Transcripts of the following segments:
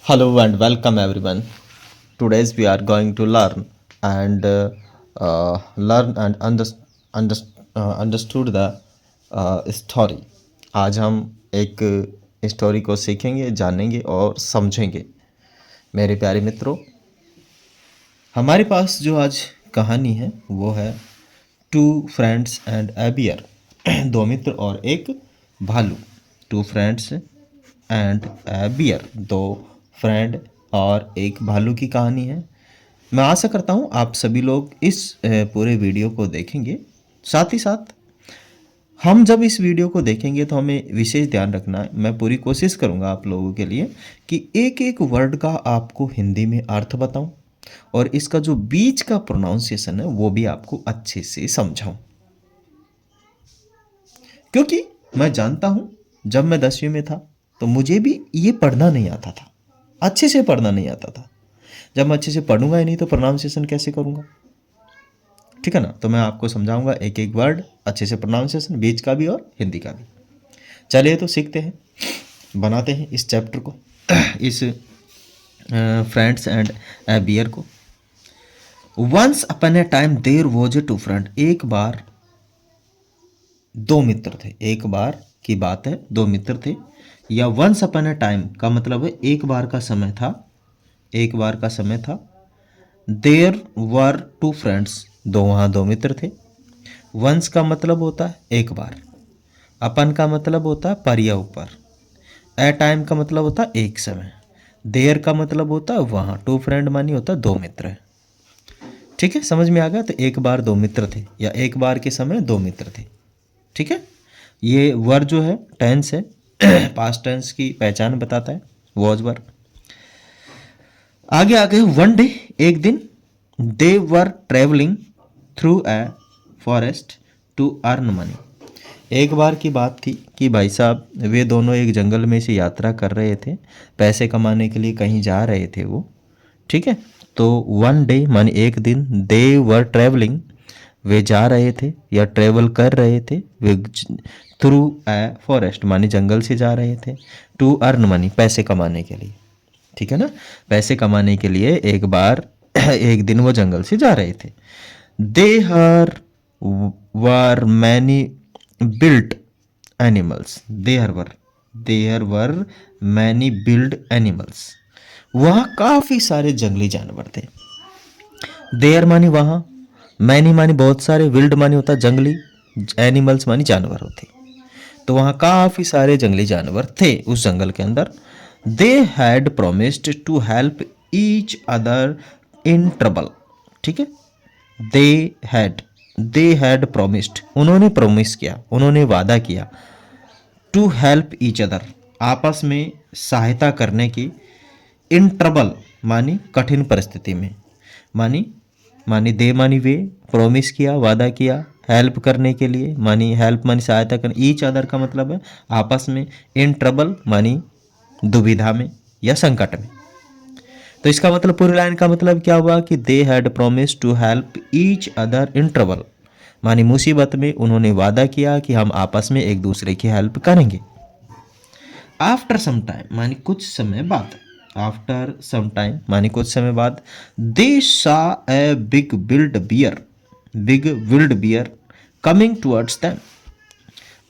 Hello and welcome everyone. Today's we are going to learn and under, understood the story. आज हम एक story को सीखेंगे, जानेंगे और समझेंगे। मेरे प्यारे मित्रों, हमारे पास जो आज कहानी है वो है two friends and a bear. दो मित्र और एक भालू। Two friends and a bear, दो फ्रेंड और एक भालू की कहानी है। मैं आशा करता हूँ आप सभी लोग इस पूरे वीडियो को देखेंगे। साथ ही साथ हम जब इस वीडियो को देखेंगे तो हमें विशेष ध्यान रखना है। मैं पूरी कोशिश करूँगा आप लोगों के लिए कि एक एक वर्ड का आपको हिंदी में अर्थ बताऊं और इसका जो बीच का प्रोनाउंसिएशन है वो भी आपको अच्छे से समझाऊं, क्योंकि मैं जानता हूं जब मैं 10वीं में था तो मुझे भी ये पढ़ना नहीं आता था, अच्छे से पढ़ना नहीं आता था। जब मैं अच्छे से पढ़ूंगा ही नहीं तो प्रोनाउंसिएशन कैसे करूंगा, ठीक है ना। तो मैं आपको समझाऊंगा एक एक वर्ड अच्छे से, प्रोनाउंसिएशन बीच का भी और हिंदी का भी। चलिए तो सीखते हैं, बनाते हैं इस चैप्टर को, इस फ्रेंड्स एंड ए बियर को। Once upon a time there was a two friend. एक बार दो मित्र थे। एक बार की बात है, दो मित्र थे। या वंस अपन ए टाइम का मतलब है एक बार का समय था, एक बार का समय था। देयर वर टू फ्रेंड्स, वहाँ दो मित्र थे। वंस का मतलब होता है एक बार, अपन का मतलब होता है पर या ऊपर, ए टाइम का मतलब होता है एक समय, देयर का मतलब होता है वहाँ, टू फ्रेंड मानी होता है दो मित्र है। ठीक है, समझ में आ गया। तो एक बार दो मित्र थे या एक बार के समय दो मित्र थे। ठीक है, ये वर जो है टेंस है, पास्ट टेंस की पहचान बताता है, वॉज वर। आगे आगे वन डे, एक दिन, they were travelling through a forest to earn money. एक बार की बात थी कि भाई साहब वे दोनों एक जंगल में से यात्रा कर रहे थे, पैसे कमाने के लिए कहीं जा रहे थे वो। ठीक है, तो वन डे मानी एक दिन, दे वर ट्रेवलिंग वे जा रहे थे या ट्रेवल कर रहे थे, वे थ्रू ए फॉरेस्ट मानी जंगल से जा रहे थे, टू अर्न मनी पैसे कमाने के लिए। ठीक है ना, पैसे कमाने के लिए एक बार एक दिन वो जंगल से जा रहे थे। There were many wild animals, there were many wild animals, वहाँ काफ़ी सारे जंगली जानवर थे। देयर मानी वहाँ, मैनी मानी बहुत सारे, विल्ड मानी होता जंगली, एनिमल्स मानी जानवर होते। तो वहाँ काफ़ी सारे जंगली जानवर थे उस जंगल के अंदर। They had promised to help each other in trouble. ठीक है, दे हैड प्रोमिस्ड, उन्होंने प्रोमिस किया, उन्होंने वादा किया, टू हेल्प ईच अदर आपस में सहायता करने की, इन ट्रबल मानी कठिन परिस्थिति में, मानी दे मानी वे, प्रोमिस किया वादा किया, हेल्प करने के लिए मानी हेल्प मानी सहायता करने, ईच अदर का मतलब है आपस में, इन ट्रबल मानी दुविधा में या संकट में। तो इसका मतलब पूरी लाइन का मतलब क्या हुआ कि they had promise to help each other in trouble, मानी मुसीबत में उन्होंने वादा किया कि हम आपस में एक दूसरे की हेल्प करेंगे। आफ्टर सम टाइम मानी कुछ समय बाद, आफ्टर सम टाइम मानी कुछ समय बाद, they saw a big wild bear coming towards them.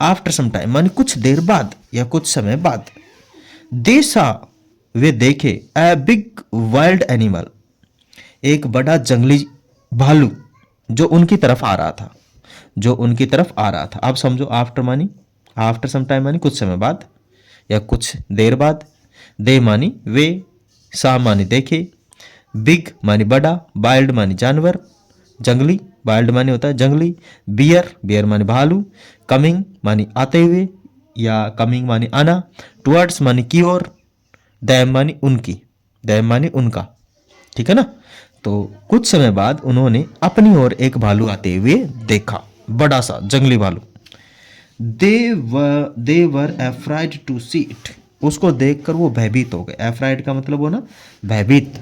After some time मानी कुछ देर बाद या कुछ समय बाद, दे सा वे देखे, ए बिग वाइल्ड एनिमल एक बड़ा जंगली भालू जो उनकी तरफ आ रहा था, जो उनकी तरफ आ रहा था। अब समझो आफ्टर मानी, आफ्टर सम टाइम मानी कुछ समय बाद या कुछ देर बाद, दे मानी वे, सा मानी देखे, बिग मानी बड़ा, वाइल्ड मानी जानवर जंगली, वाइल्ड मानी होता है जंगली, बियर मानी भालू, कमिंग मानी आते हुए या कमिंग मानी आना, टुवर्ड्स मानी की ओर, दैम मानी उनकी, दैम मानी उनका। ठीक है ना। तो कुछ समय बाद उन्होंने अपनी ओर एक भालू आते हुए देखा, बड़ा सा जंगली भालू। दे वर एफ्राइड टू सी इट, उसको देखकर वो भयभीत हो गए। एफ्राइड का मतलब हो ना भयभीत।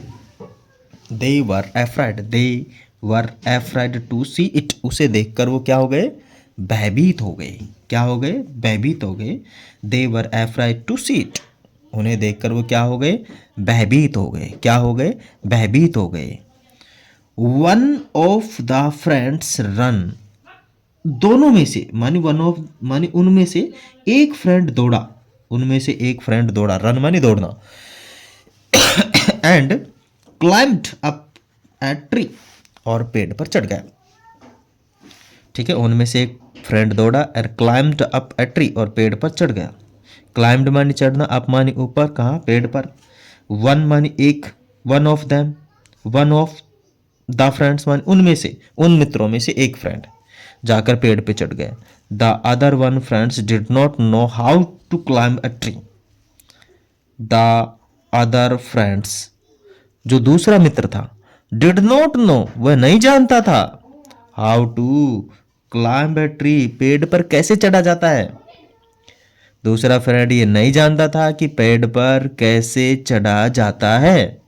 दे वर एफ्राइड टू सी इट, उसे देखकर वो क्या हो गए, भयभीत हो गए। क्या हो गए, भयभीत हो गए। दे वर एफ्राइड टू सी इट, उन्हें देखकर वो क्या हो गए, भयभीत हो गए। क्या हो गए, भयभीत हो गए। One of the friends run, दोनों में से मानी वन ऑफ मानी उनमें से एक फ्रेंड दौड़ा, उनमें से एक फ्रेंड दौड़ा, रन मानी दौड़ना। And climbed up a tree, और पेड़ पर चढ़ गया। ठीक है, उनमें से एक फ्रेंड दौड़ा और क्लाइम्ड अप ए ट्री, और पेड़ पर चढ़ गया। क्लाइम्ड मानी चढ़ना, अप मानी ऊपर, कहाँ, पेड़ पर। वन मानी एक, one of them, one of the friends मानी उनमें से, उन मित्रों में से एक फ्रेंड जाकर पेड़ पे चढ़ गए। The other one friends did not know how to climb a tree, the other friends, जो दूसरा मित्र था, डिड नॉट नो, वह नहीं जानता था, how to climb a tree, पेड़ पर कैसे चढ़ा जाता है। दूसरा फ्रेंड ये नहीं जानता था कि पेड़ पर कैसे चढ़ा जाता है।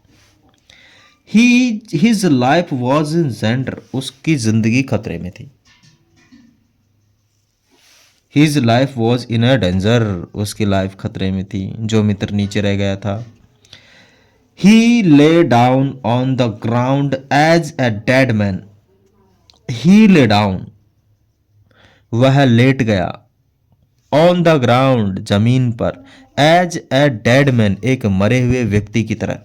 His life was in gender, उसकी जिंदगी खतरे में थी। His life was in a danger, उसकी लाइफ खतरे में थी, जो मित्र नीचे रह गया था। He lay down on the ground as a dead man, he lay down, वह लेट गया, ऑन द ग्राउंड, जमीन पर, एज ए डेड मैन, एक मरे हुए व्यक्ति की तरह,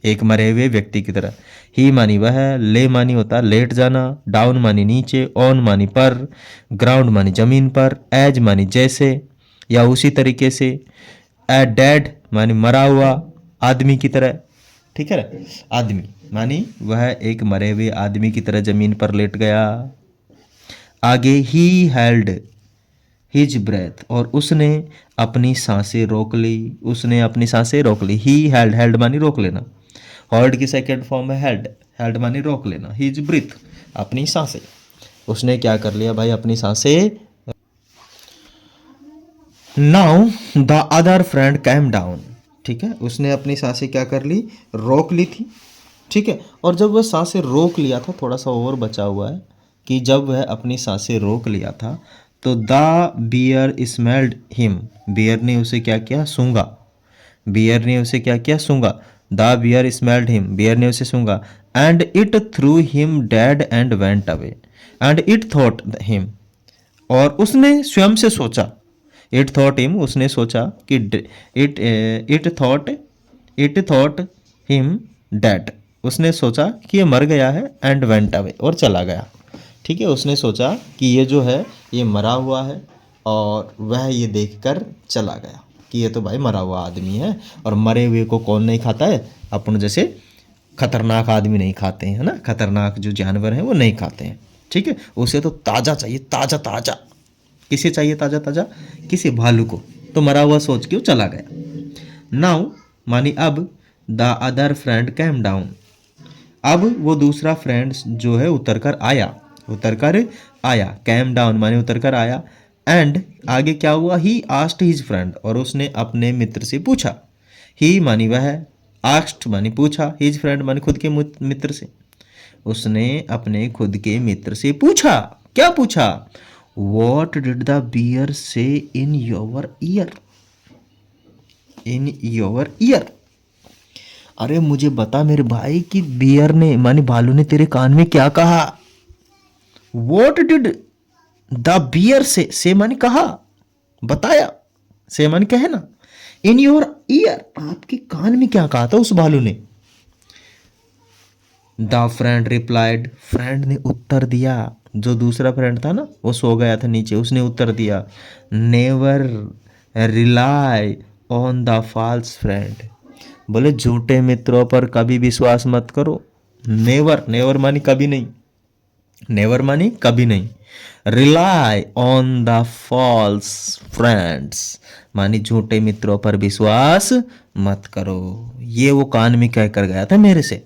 एक मरे हुए व्यक्ति की तरह। ही मानी वह, ले मानी होता लेट जाना, डाउन मानी नीचे, ऑन मानी पर, ग्राउंड मानी जमीन पर, एज मानी जैसे या उसी तरीके से, ए डेड मानी मरा हुआ आदमी की तरह। ठीक है ना, आदमी मानी वह एक मरे हुए आदमी की तरह जमीन पर लेट गया। आगे, ही हेल्ड हिज ब्रेथ, और उसने अपनी सांसें रोक ली, उसने अपनी सांसें रोक ली। ही हेल्ड, हेल्ड मानी रोक लेना, होल्ड की सेकेंड फॉर्म है हेल्ड, हेल्ड मानी रोक लेना, हिज ब्रीथ, अपनी सांसें, उसने क्या कर लिया भाई, अपनी सांसें। Now the other friend came down, ठीक है, उसने अपनी सांसें क्या कर ली, रोक ली थी। ठीक है, और जब वह सांसें रोक लिया था, थोड़ा सा और बचा हुआ है कि जब वह अपनी सांसें रोक लिया था तो the bear smelled him, bear ने उसे क्या किया, सूंघा, बियर ने उसे क्या किया, सूंघा। The bear smelled him, bear ने उसे सूंघा। And it thought him dead and went away, and it thought him, और उसने स्वयं से सोचा, इट थॉट हिम, उसने सोचा कि इट थॉट हिम डेड, उसने सोचा कि ये मर गया है, एंड वेंट अवे, और चला गया। ठीक है, उसने सोचा कि ये जो है ये मरा हुआ है, और वह ये देखकर चला गया कि ये तो भाई मरा हुआ आदमी है, और मरे हुए को कौन नहीं खाता है, अपन जैसे खतरनाक आदमी नहीं खाते हैं, है ना, खतरनाक जो जानवर हैं वो नहीं खाते हैं। ठीक है, उसे तो ताज़ा चाहिए, ताज़ा ताज़ा। किसे चाहिए ताज़ा ताज़ा, किसी भालू को, तो मरा हुआ सोच के वो चला गया। नाउ मानी अब, the other friend came down, अब वो दूसरा फ्रेंड जो है उतर कर आया, उतर कर आया, कैम डाउन माने उतर कर आया। एंड आगे क्या हुआ, ही आस्क्ड हिज फ्रेंड, और उसने अपने मित्र से पूछा, ही मानी वह, आस्क्ड मानी पूछा, हिज फ्रेंड मानी खुद के मित्र से, उसने अपने खुद के मित्र से पूछा, क्या पूछा, वॉट डिड द बियर से in your year, in your year, अरे मुझे बता मेरे भाई कि बियर ने मानी भालू ने तेरे कान में क्या कहा। वॉट डिड द बियर से मानी कहा, बताया, से मानी कहना, इन योर ईयर, आपके कान में क्या कहा था उस भालू ने। द फ्रेंड रिप्लाइड, फ्रेंड ने उत्तर दिया, जो दूसरा फ्रेंड था ना वो सो गया था नीचे, उसने उत्तर दिया, never rely on the false friend, बोले झूठे मित्रों पर कभी विश्वास मत करो। नेवर, नेवर मानी कभी नहीं, नेवर मानी कभी नहीं, rely on the false friends मानी झूठे मित्रों पर विश्वास मत करो। ये वो कान में कह कर गया था मेरे से।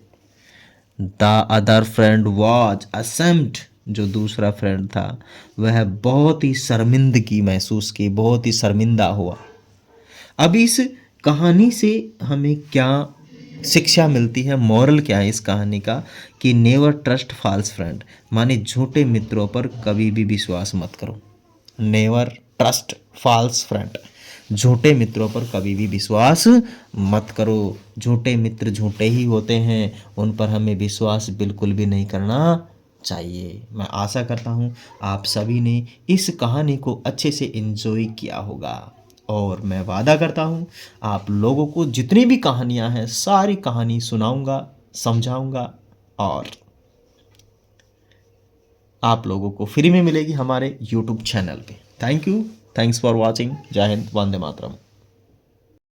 The other friend was ashamed, जो दूसरा फ्रेंड था वह बहुत ही शर्मिंदगी महसूस की, बहुत ही शर्मिंदा हुआ। अब इस कहानी से हमें क्या शिक्षा मिलती है, मॉरल क्या है इस कहानी का, कि नेवर ट्रस्ट फॉल्स फ्रेंड माने झूठे मित्रों पर कभी भी विश्वास मत करो। नेवर ट्रस्ट फॉल्स फ्रेंड, झूठे मित्रों पर कभी भी विश्वास मत करो। झूठे मित्र झूठे ही होते हैं, उन पर हमें विश्वास बिल्कुल भी नहीं करना चाहिए। मैं आशा करता हूँ आप सभी ने इस कहानी को अच्छे से एंजॉय किया होगा, और मैं वादा करता हूँ आप लोगों को जितनी भी कहानियाँ हैं सारी कहानी सुनाऊँगा, समझाऊँगा, और आप लोगों को फ्री में मिलेगी हमारे यूट्यूब चैनल पे। Thank you, thanks for watching. जय हिंद, वंदे मातरम।